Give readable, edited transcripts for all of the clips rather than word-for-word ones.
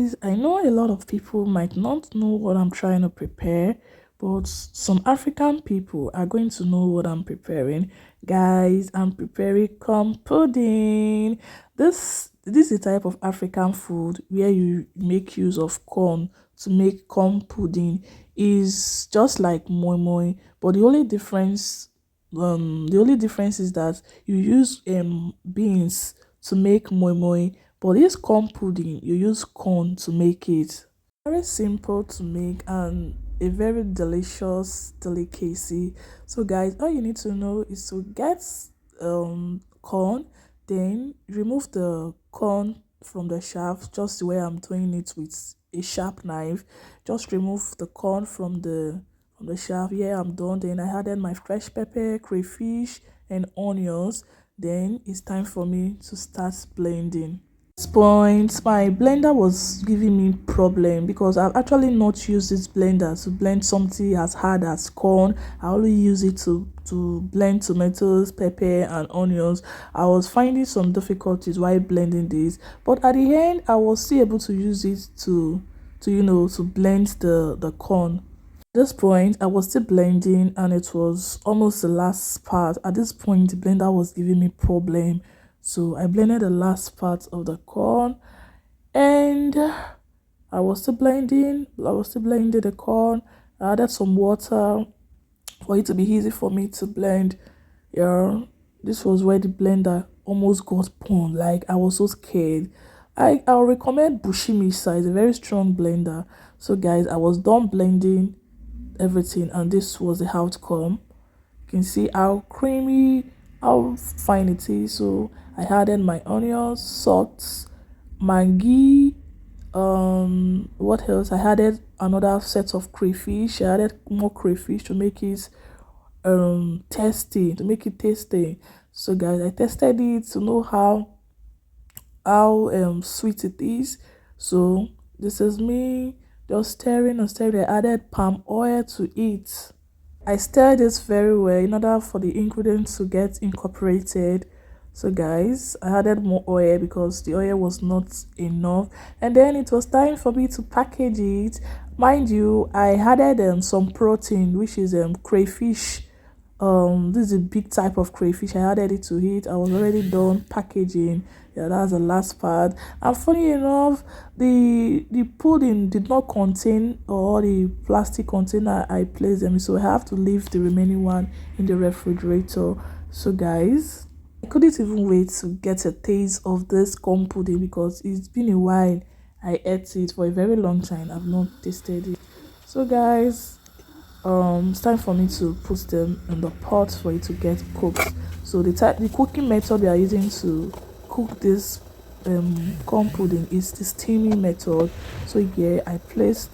guys, I know a lot of people might not know what I'm trying to prepare, but some African people are going to know what I'm preparing. Guys, I'm preparing corn pudding. This is a type of African food where you make use of corn to make corn pudding. Is just like moi moi, but the only difference is that you use beans to make moi moi, but this corn pudding, you use corn to make it. Very simple to make and a very delicious delicacy. So guys, all you need to know is to get corn, then remove the corn from the shaft, just the way I'm doing it with a sharp knife. Just remove the corn from the shaft. Yeah, I'm done. Then I added my fresh pepper, crayfish, and onions. Then it's time for me to start blending. This point, my blender was giving me problem because I've actually not used this blender to blend something as hard as corn. I only use it to blend tomatoes, pepper, and onions. I was finding some difficulties while blending this, but at the end I was still able to use it to blend the corn. At this point, I was still blending and it was almost the last part. At this point, the blender was giving me problem. So I blended the last part of the corn and I was still blending the corn. I added some water for it to be easy for me to blend. Yeah, this was where the blender almost got burned. Like I was so scared. I'll recommend Bushimisa. It's a very strong blender. So guys, I was done blending everything and this was the outcome. You can see how creamy, how fine it is. So I added my onions, salt, maggi, what else? I added another set of crayfish. I added more crayfish to make it tasty. So guys, I tested it to know how sweet it is. So this is me just stirring and stirring. I added palm oil to it. I stirred this very well in order for the ingredients to get incorporated. So guys, I added more oil because the oil was not enough, and then it was time for me to package it. Mind you, I added some protein, which is crayfish. This is a big type of crayfish. I added it to it. I was already done packaging. Yeah, that's the last part. And funny enough, the pudding did not contain all the plastic container I placed them, so I have to leave the remaining one in the refrigerator. So guys, I couldn't even wait to get a taste of this corn pudding because it's been a while. I ate it for a very long time. I've not tasted it. So guys, it's time for me to put them in the pot for it to get cooked. So the cooking method we are using to cook this corn pudding is the steaming method. So yeah, I placed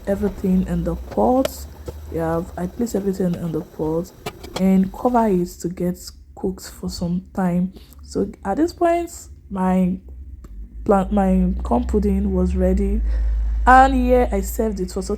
everything in the pot. Yeah, I placed everything in the pot and cover it to get cooked for some time. So at this point, my corn pudding was ready, and yeah, I served it. For so